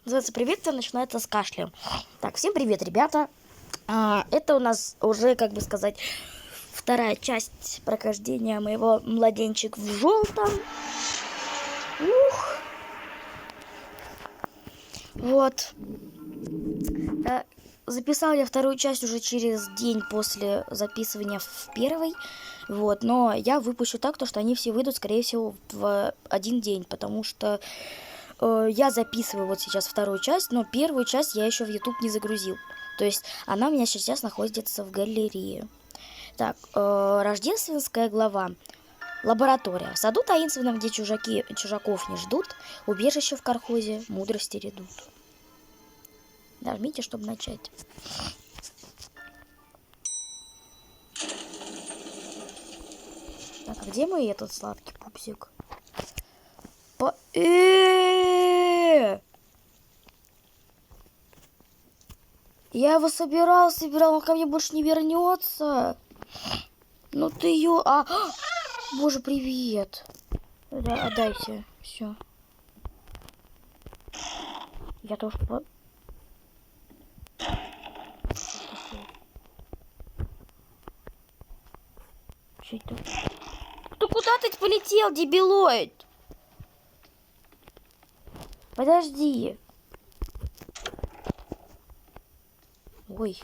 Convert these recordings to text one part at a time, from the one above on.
Называется «Приветствие», начинается с кашля. Так, всем привет, ребята. Это у нас уже, как бы сказать, вторая часть прохождения моего «Младенчик в желтом». Ух. Вот. Записал я вторую часть уже через день после записывания в первой. Вот, но я выпущу так, то, что они все выйдут, скорее всего, в один день, потому что я записываю вот сейчас вторую часть, но первую часть я еще в YouTube не загрузил. То есть она у меня сейчас находится в галерее. Так, рождественская глава. Лаборатория. В саду таинственном, где чужаков не ждут, убежище в колхозе, мудрости редут. Нажмите, чтобы начать. Так, а где мой этот сладкий пупсик? Я его собирал, он ко мне больше не вернется. Ну ты ее... Боже, привет. Да, отдайте. Все. Я тоже... Что это? Ты куда ты полетел, дебилоид? Подожди. Ой.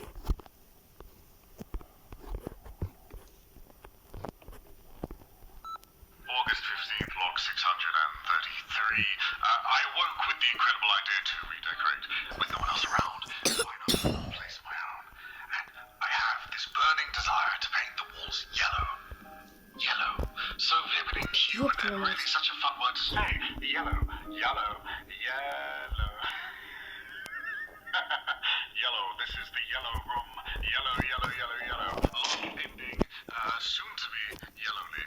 August 15th, log 633. I awoke with the incredible idea to redecorate. With no one else around, why not place my own? And I have this burning desire to paint the walls yellow. Yellow. So vivid and cute and really such a fun word to say. Yellow. Yellow. Yellow. Yellow. This is the yellow room. Yellow, yellow, yellow, yellow. Long ending. Soon to be yellowly.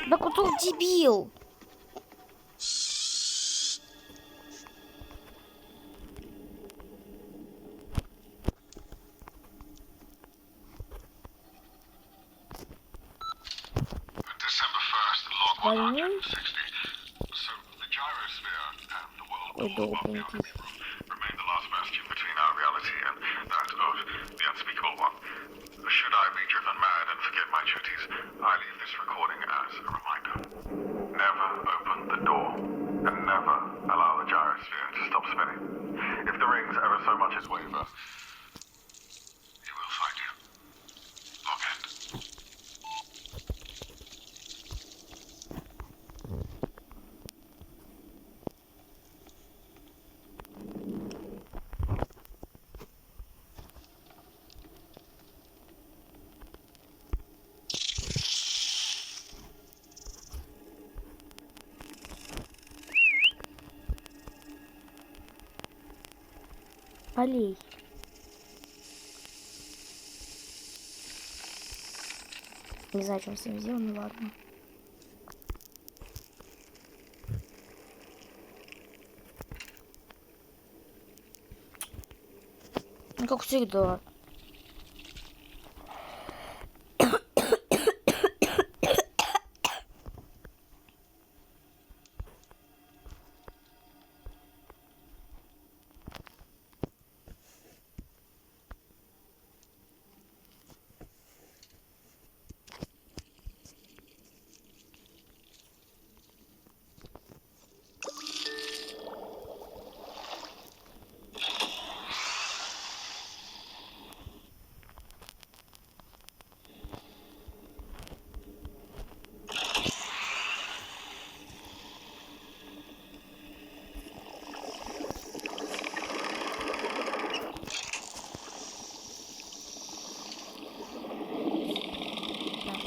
Да куда он, дебил? December 1st, log 160. So the gyrosphere and the world of the Economy Room remain the last bastion between our reality and that of the unspeakable one. Should I be driven mad and forget my duties, I leave this recording as a reminder. Never open the door and never allow the gyrosphere to stop spinning. If the rings ever so much as waver, he will find you. Log end. Полей. Не знаю, что он с ним сделал, ну ладно. Ну, как всегда.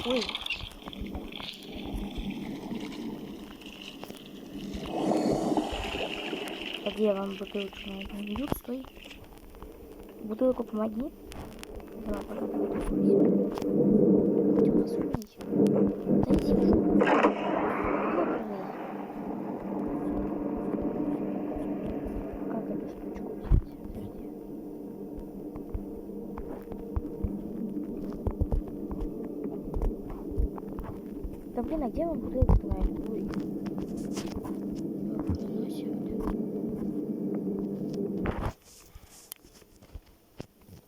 Ой. Где вам бутылку найду? Стой. Бутылку помоги. Давай, пока ты вытусуйся. Ты у нас умный. Да иди в жопу. Ёбаный. Как эту штучку взять? Подожди. Да блин, а где вам бутылку налить? Ой.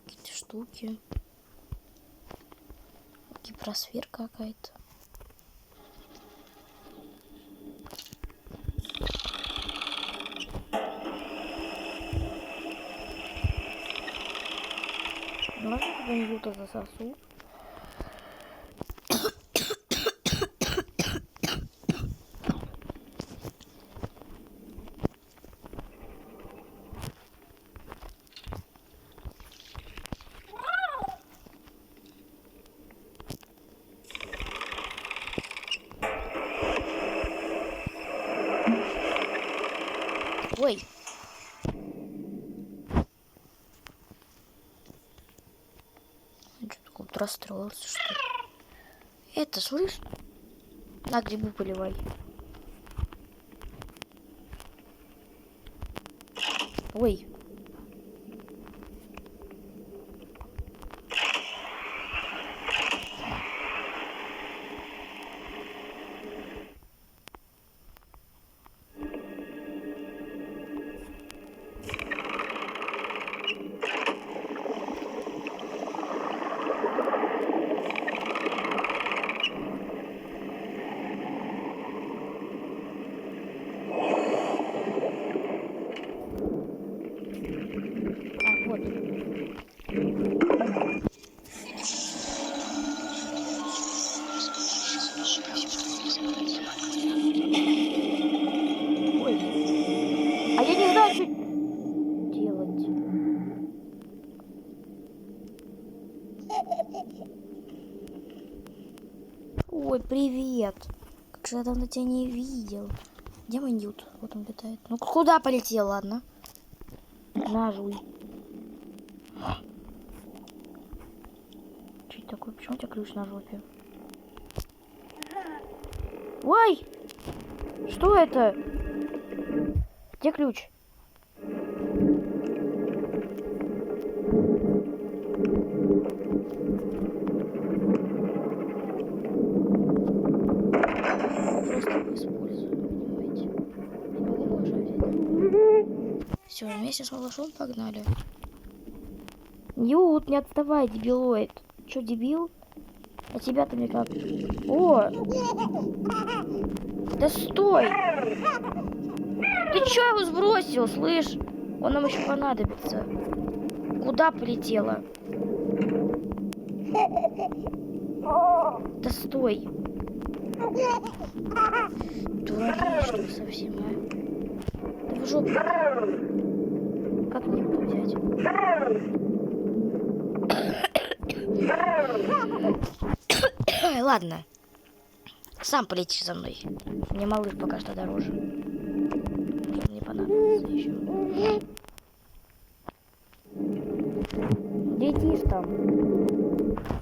Какие-то штуки. Гипросферка какая-то. Можно где-нибудь засосу? Ой. Что-то вот расстроился, что ли. Это, слышь? На грибу поливай. Ой. Вот. Ой. А я не знаю, что делать. Ой, привет. Как же я давно тебя не видел. Где мой Ньют? Вот он летает. Ну куда полетел, ладно? На, жуй. Что это такое? Почему у тебя ключ на жопе? Ой! Что это? Где ключ? Просто его использую, понимаете? Не могу малыша взять. Все, вместе с малышом погнали. Ньют, не отставай, дебилоид. Че, дебил? А тебя-то мне как? О! Да стой! Ты чё его сбросил, слышь? Он нам еще понадобится. Куда полетела? Да стой! Дураки, что ли, совсем, а? Да в жопу. Как мне его взять? Ой, ладно. Сам полетишь за мной. Мне малыш пока что дороже. Может, мне понадобится еще. Летишь там.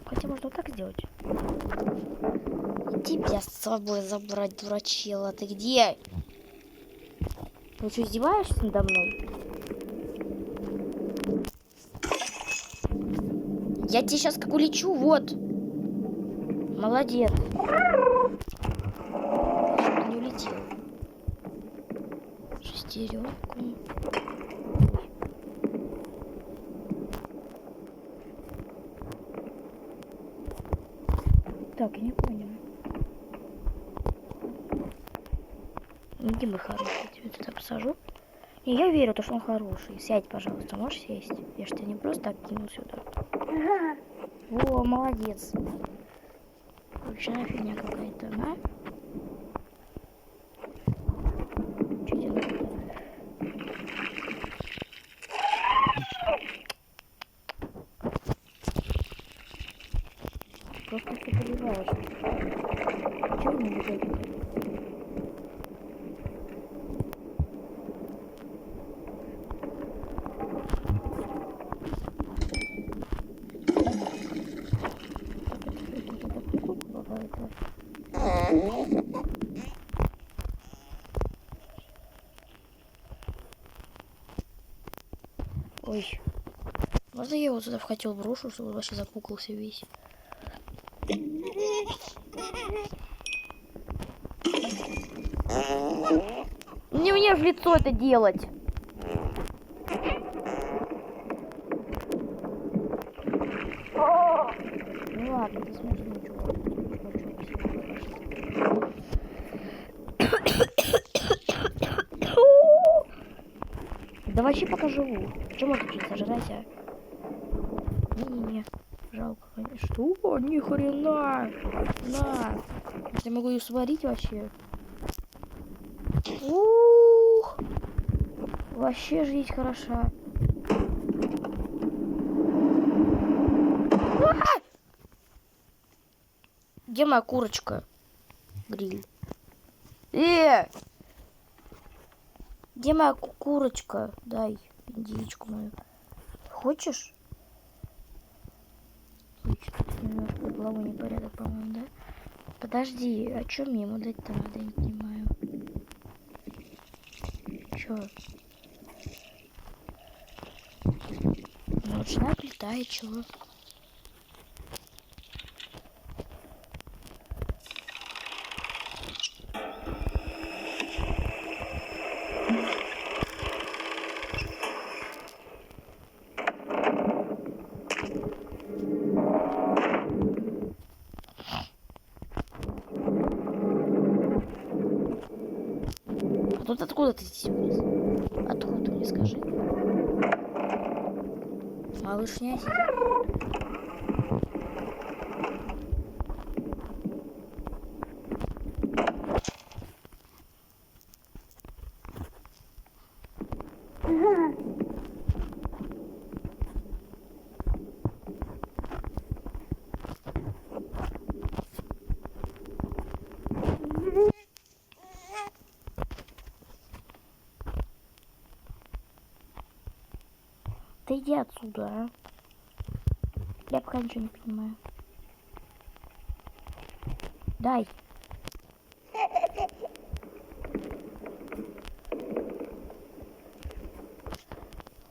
Хотя можно вот так сделать. Тебя с собой забрать, дурачела. Ты где? Ты что, издеваешься надо мной? Я тебе сейчас как улечу, вот. Молодец. Что-то не улетел. Шестеренку. Так, я не понял. Где мы хороший? Я тебя туда посажу. Не, я верю, что он хороший. Сядь, пожалуйста, можешь сесть? Я ж тебя не просто так кинул сюда. Во, молодец. Ручная фигня какая-то, да? Чё тебе надо? Просто ты поливаешь. Чего вы не бежите? Ой. Можно я его сюда в котел брошу, чтобы он вообще запуклился весь? Не мне в лицо это делать. Ну ладно, ты смешной чувак. Да вообще пока живу. Чем можно что-то сожрать, а? Не-не-не. Жалко, конечно. Что? Ни хрена. На. Я могу ее сварить вообще. Ух. Вообще жизнь хороша. Где моя курочка? Гриль. Где моя курочка? Дай индейку мою. Хочешь? Что-то немножко головой непорядок, по-моему, да? Подожди, а что мне ему дать-то надо? Я не понимаю. Чё? Ночная плита и чего? А тут откуда ты здесь вылез? Откуда, мне скажи? Малышня сидит. Да иди отсюда, а. Я пока ничего не понимаю. Дай.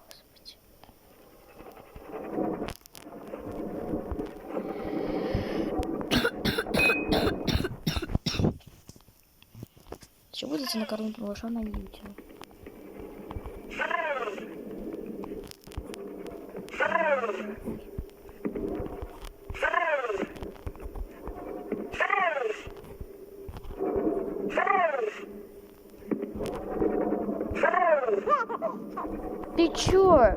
Господи. Еще будете накормить малыша на YouTube? Ты чё?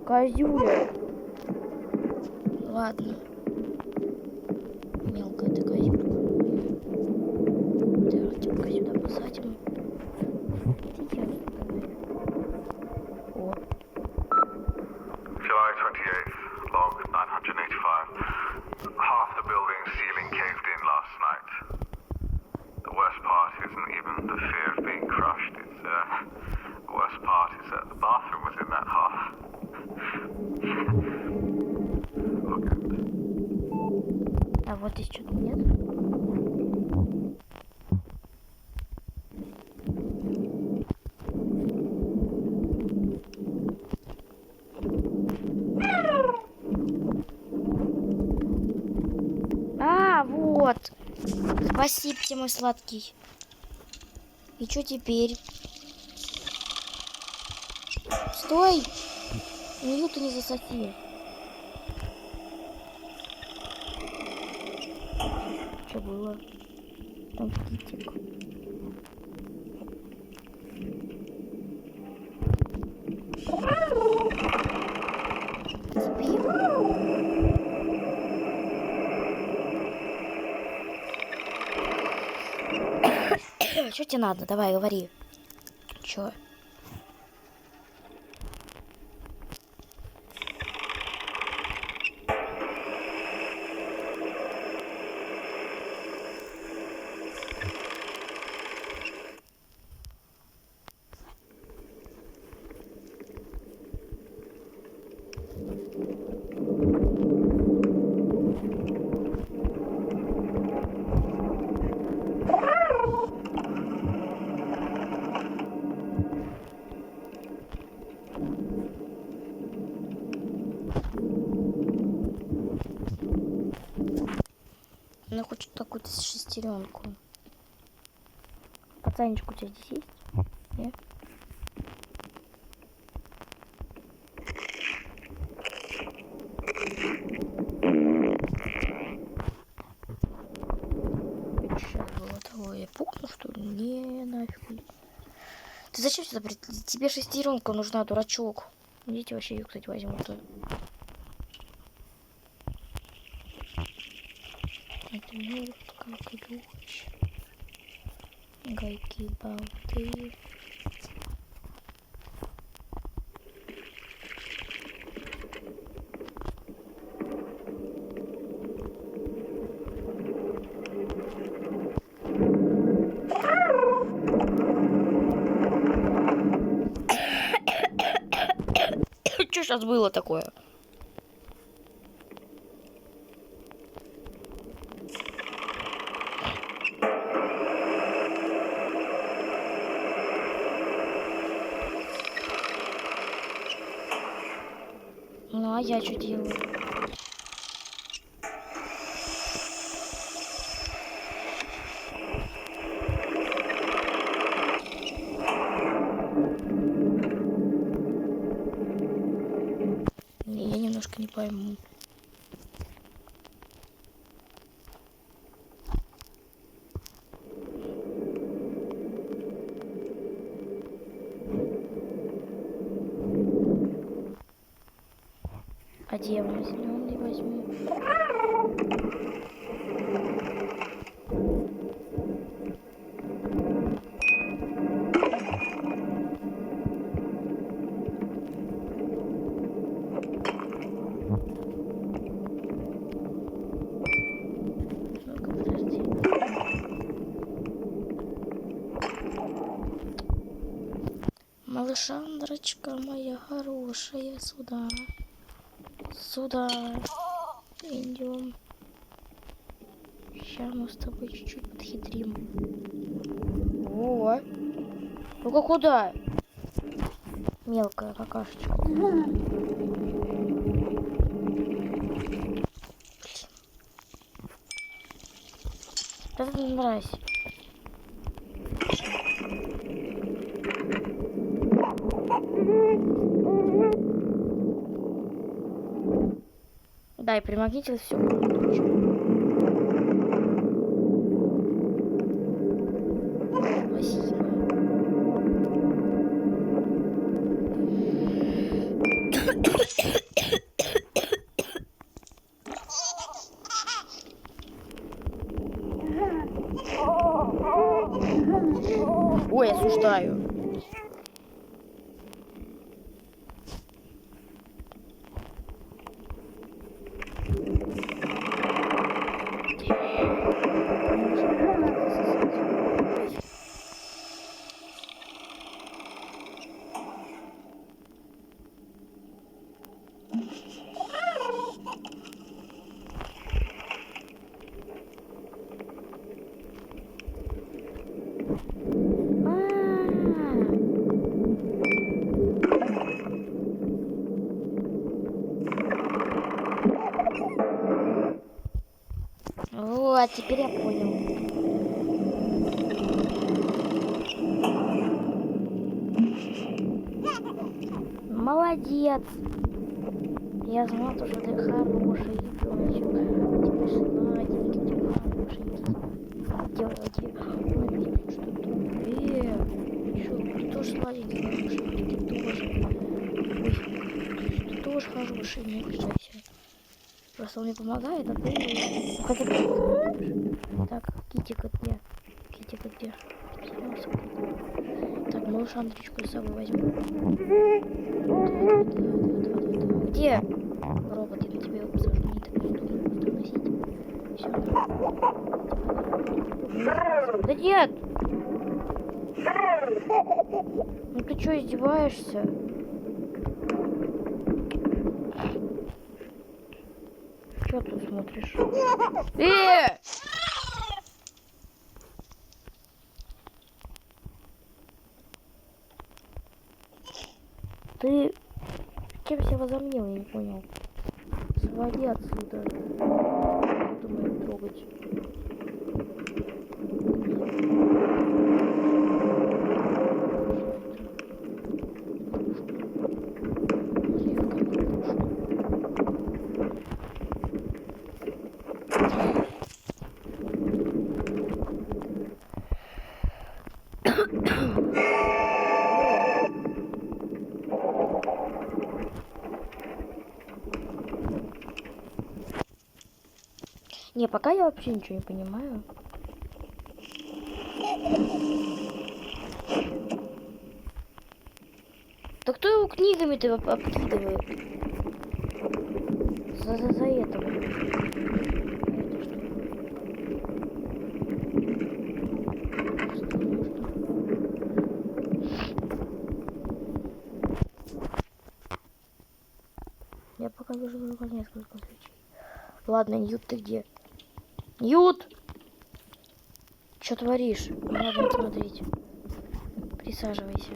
Козюля. Ладно. Мелкая ты козюлька. Ты Артемка сюда посадим. Иди отсюда, давай. О. July 28th, log 985. Half the building's ceiling caved in last night. The worst part isn't even the fear of being crushed. The worst part is that the bathroom was in that half. Okay. А вот здесь что-то нет? А, вот. Спасибо тебе, мой сладкий. И что теперь? Стой! Уюту не засоси. Что было? Там китик. Спи. Что тебе надо? Давай, говори. Чё? Она хочет какую-то шестеренку. Пацанчик у тебя здесь есть? Нет? Это сейчас было того, я пукну, что ли? Не, нафиг. Ты зачем сюда прийти? Тебе шестеренка нужна, дурачок. Идите вообще ее, кстати, возьму. Это мир, как ключ. Гайки, болты. Что сейчас было такое? Ну, а я что делаю? Я немножко не пойму. А дьявол зеленый возьму. Ну-ка, подожди. Малышандрочка моя хорошая, сюда. Сюда идем. Сейчас мы с тобой чуть-чуть подхитрим. О, ну-ка куда? Мелкая какашечка. Да ты не мразь. Да, и примагнитил все. Спасибо. Ой, осуждаю. Вот, теперь я понял. Молодец. Я знал, что ты хороший ребеночек. Тебе сладенький, тебе хорошенький. Делайте. Ой, что тут? Что, ты тоже сладенький, хорошенький, ты тоже. Ой, ты тоже хороший, не обижайся. Просто он мне помогает, а ты... Хотя бы... Так, Китика где? Китика где? Так, малыш Андречку с собой возьму. Где? Робот, я на тебя его посажу, не так не думаю, носить. Все. Да нет! Ну ты что, издеваешься? Что ты смотришь? Ты кем себя возомнил, я не понял. Отвали отсюда. Думаю, трогать. Не, пока я вообще ничего не понимаю. Да кто его книгами-то обкидывает? За этого. Я пока вижу только несколько свечей. Ладно, Ньют, ты где? Ньют! Что творишь? Не надо смотреть. Присаживайся.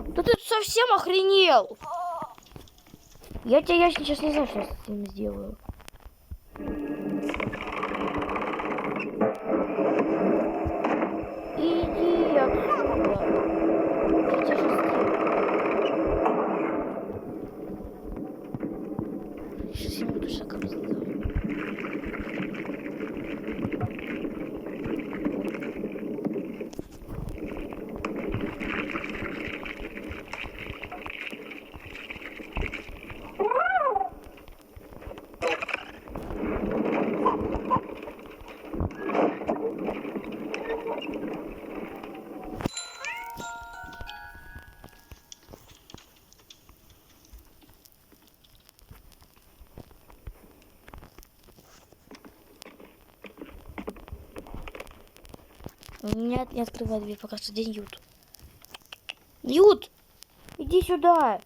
Да ты совсем охренел! Я сейчас не знаю, что я с ним сделаю. Иди отсюда. Я тебя сейчас сделаю. Сейчас я ему точно как сделаю. Нет, не открывай дверь, пока что где Ньют. Ньют! Иди сюда!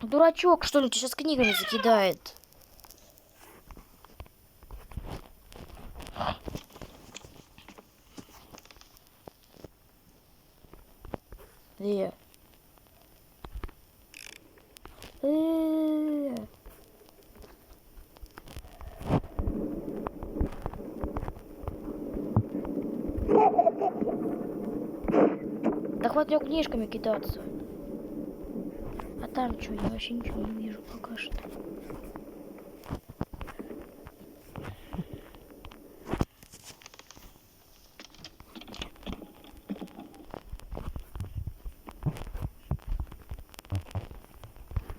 Дурачок, что ли, тебя сейчас книгами закидает. Где? Да хватит мне книжками кидаться. А там что, я вообще ничего не вижу пока что.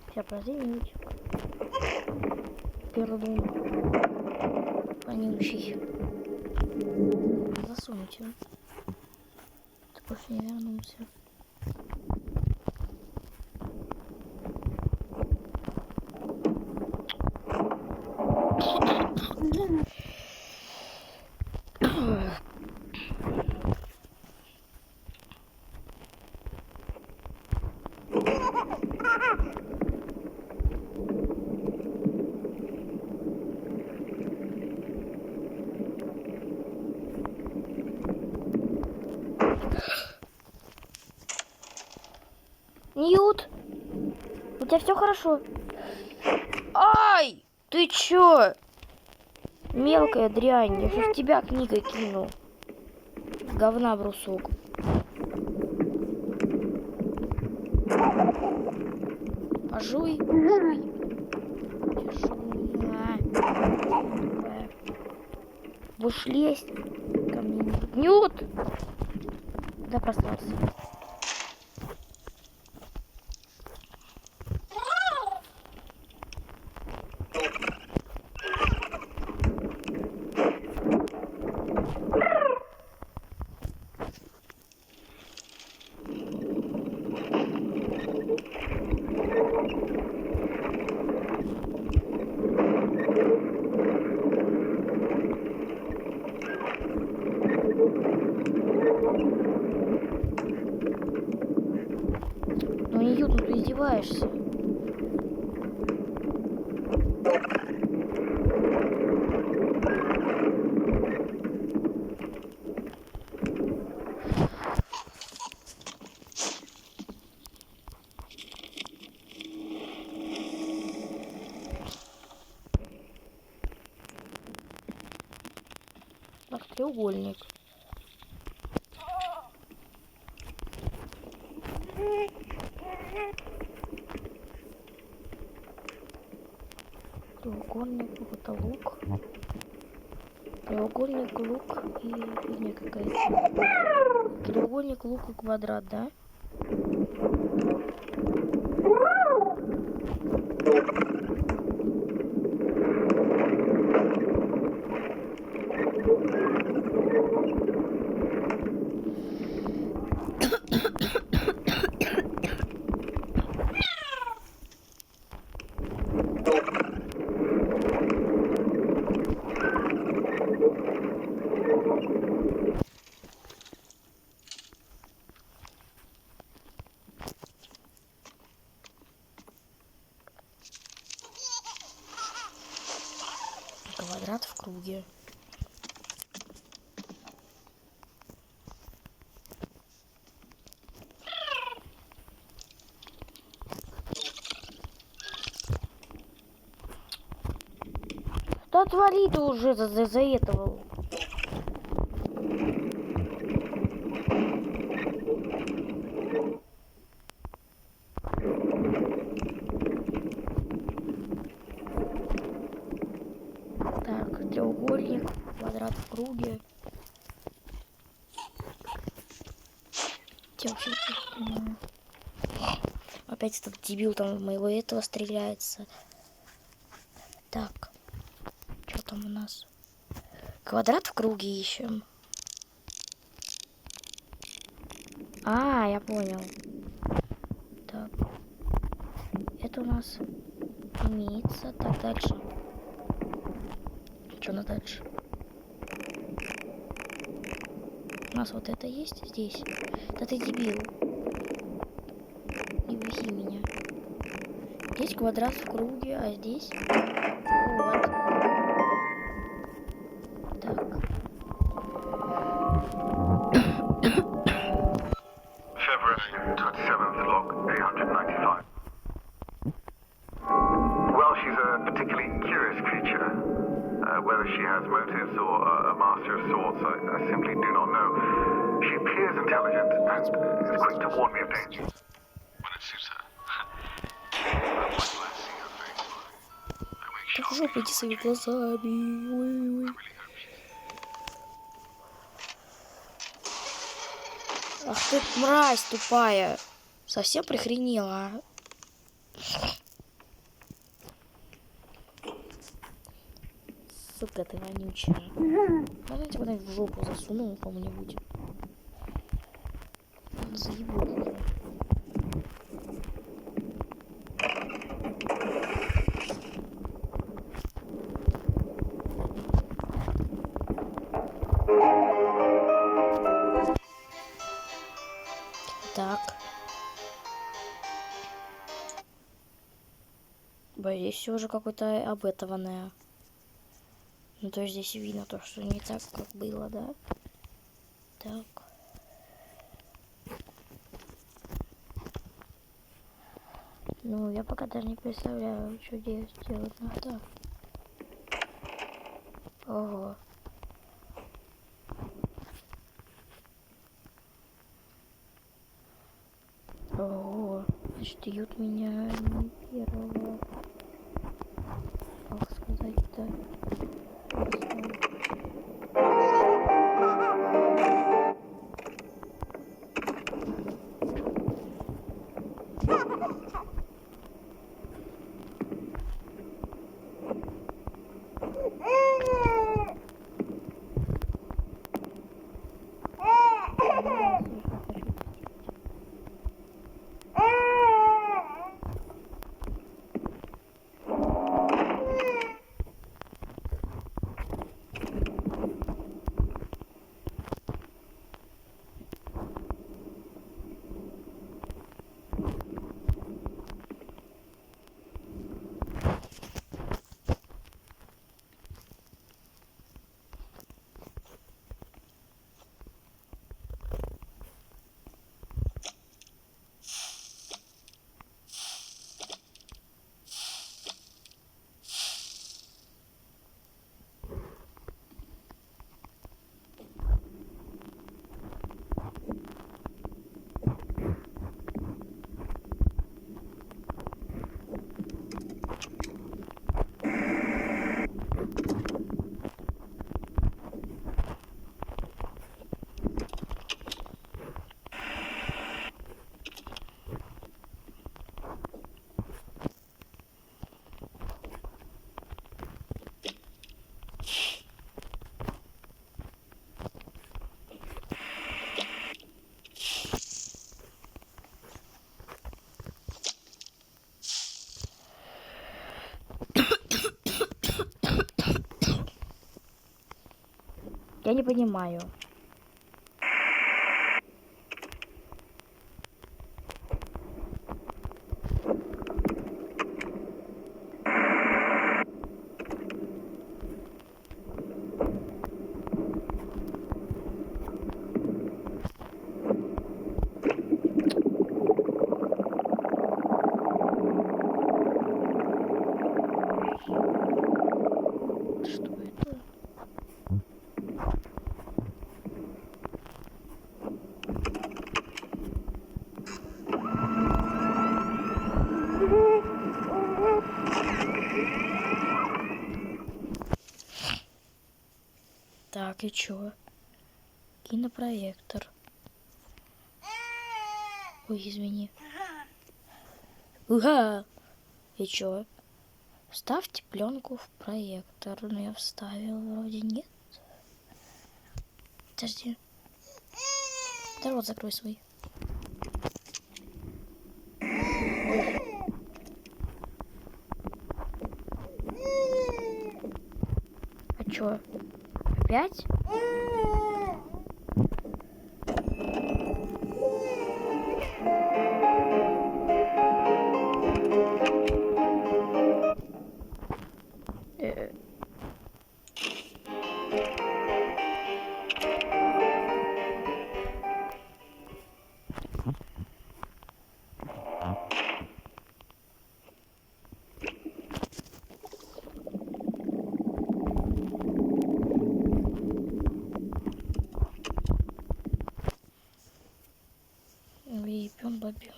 Сейчас, подожди минутик. Пердун. Вонючий. Засунуть его. Ты больше не вернулся. Ньют, у тебя все хорошо? Ай, ты чё? Мелкая дрянь, я же в тебя книгой кинул. Говна брусок. Пожуй. Будешь лезть ко мне? Ньют! Да проснулся. Треугольник. Треугольник, вот лук. Треугольник, лук и фигня какая-то. Треугольник, лук и квадрат, да? Квадрат в круге. Да отвали ты уже за этого. Так, треугольник, квадрат в круге. Где вообще? Опять этот дебил там в моего этого стреляется. Так, что там у нас? Квадрат в круге ищем. А, я понял. Так, это у нас имеется. Так, дальше. Что на дальше? У нас вот это есть здесь. Да ты дебил. Не беси меня. Здесь квадрат в круге, а здесь... Вот. Так. February 27th, log 895. Well, she's a particularly curious creature. Whether she has motives or a master of sorts, I simply do not know. She appears intelligent and is quick to warn me of danger. When it suits her. Так в жопу иди своими глазами. Ой, ой. Ах ты мразь тупая. Совсем прихренела, а? Сука ты вонючая. Можно я тебя куда-нибудь в жопу засунул кому-нибудь? Заебу уже. Так. Здесь все уже какое-то обетованное. Ну, то есть здесь видно то, что не так, как было, да? Так. Ну, я пока даже не представляю, что здесь делать надо. Ого. Ого. Значит, ют меня не первого. Как сказать-то? Я не понимаю. Что это? Так, и чё? Кинопроектор. Ой, извини. Уга! И чё? Вставьте пленку в проектор. Ну, я вставил, вроде нет. Подожди. Да рот закрой свой. А чё? Опять? Ебем бабем.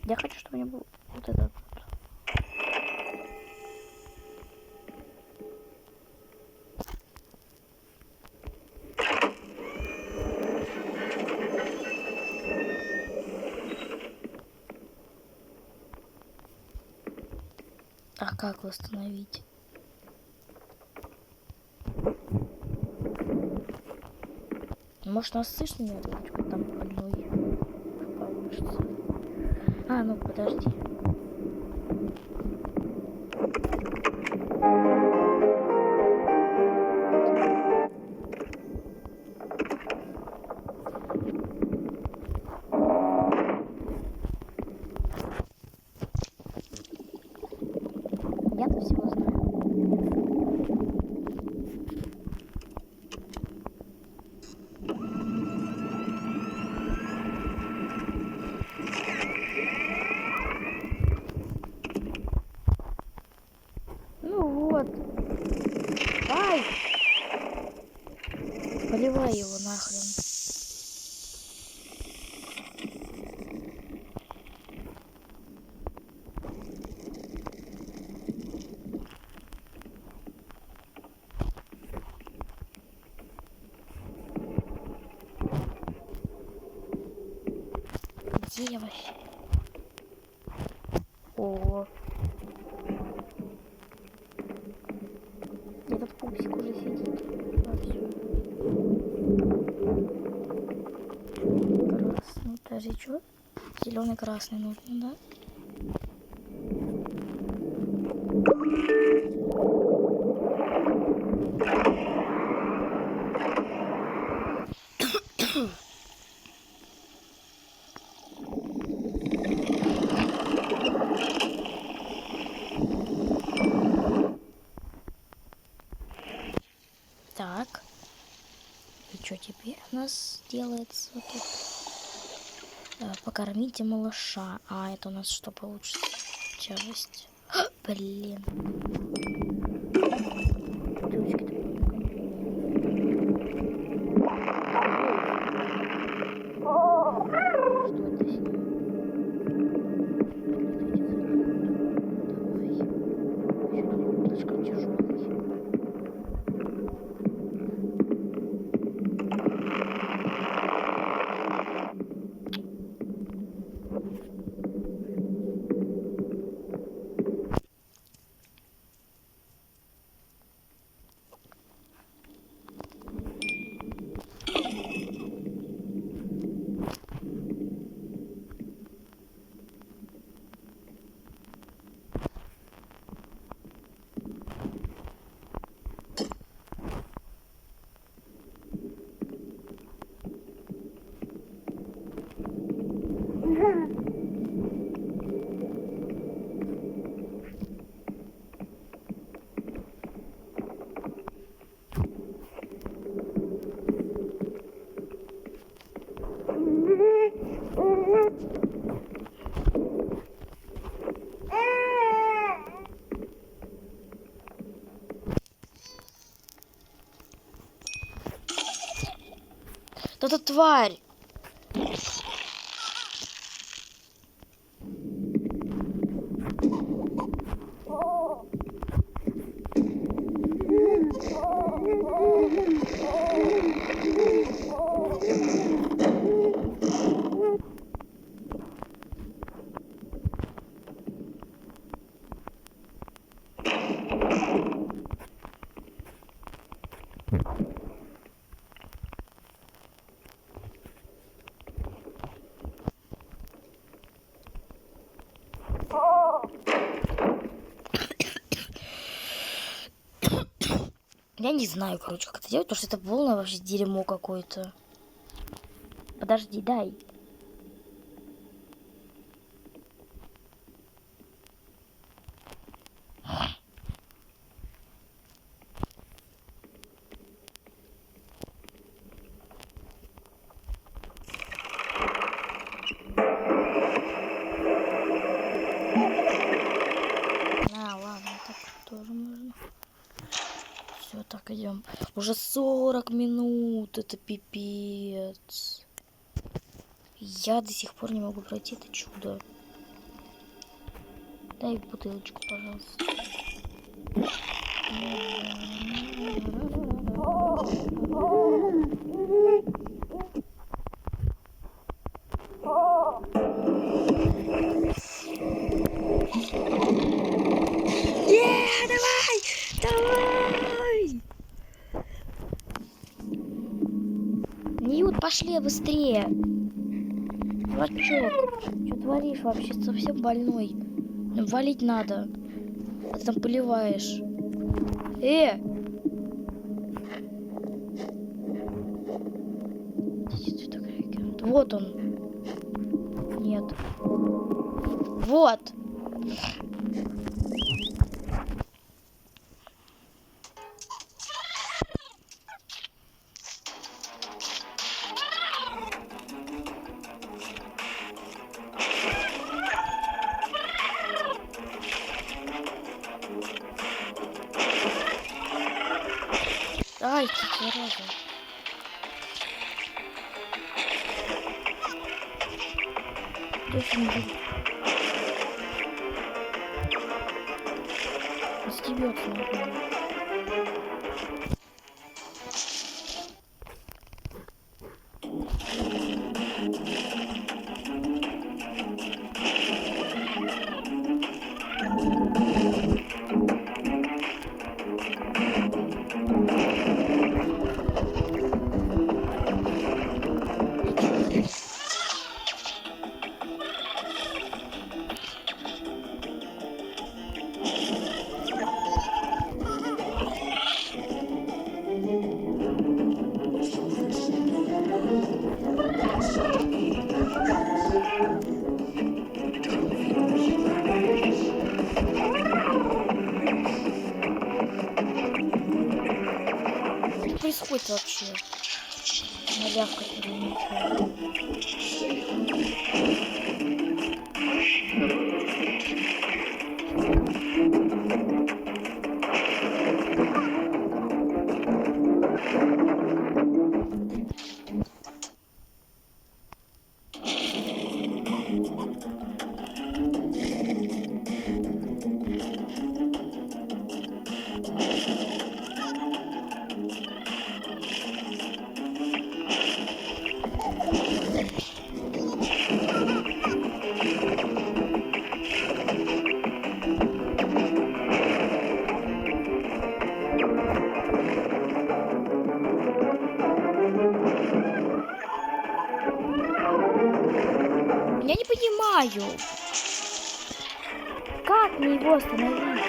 Я хочу, чтобы у меня был вот этот вот. А как восстановить? Может, нас слышно нет? Там одной получится. А, ну подожди. Я-то всего знаю. Ну вот. Ай! Поливай его нахрен. Где я вообще? О. Этот пупсик уже сидит вовсю. Красный, подожди, что? Зеленый, красный нужно, да? Так. И Что теперь у нас делается тут? Покормите малыша. А, это у нас что получится? Часть. Блин. Это тварь! Я не знаю, короче, как это делать, потому что это полное вообще дерьмо какое-то. Подожди, дай. Ладно, так тоже можно. Все, так идем. Уже 40 минут, это пипец. Я до сих пор не могу пройти это чудо. Дай бутылочку, пожалуйста. Давай! Ньют, пошли быстрее! Чувачок, что творишь вообще? Совсем больной. Валить надо. А ты там поливаешь. Вот он. Нет. Вот. Ай, ты зараза. Точно не будет. Стебется, например. Что происходит вообще? Малявка перемечает. Я не понимаю, как мне его остановить?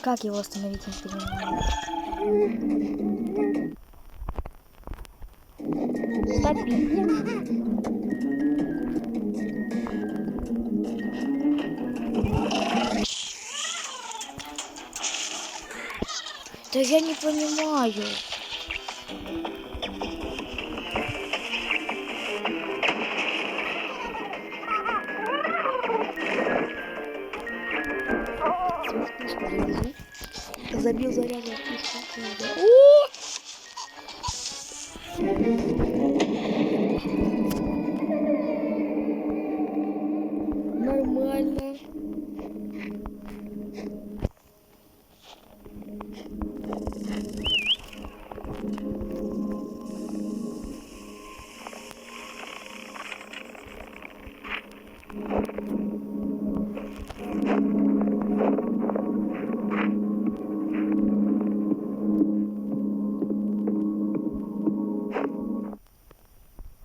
Как его остановить, не понимаю. Топить. Да я не понимаю. Забил зарядную пушку. Нормально.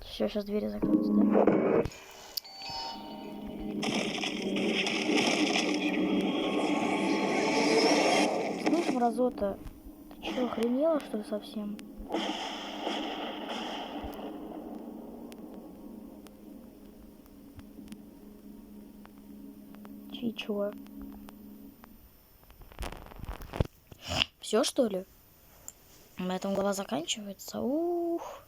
Все, сейчас двери закроются, да? Слышь, мразота, ты что, охренела, что ли, совсем? И чё? Все, что ли? На этом глава заканчивается. Ух.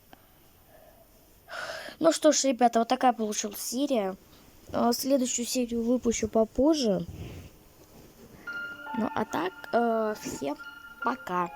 Ну что ж, ребята, вот такая получилась серия. Следующую серию выпущу попозже. Ну а так, всем пока.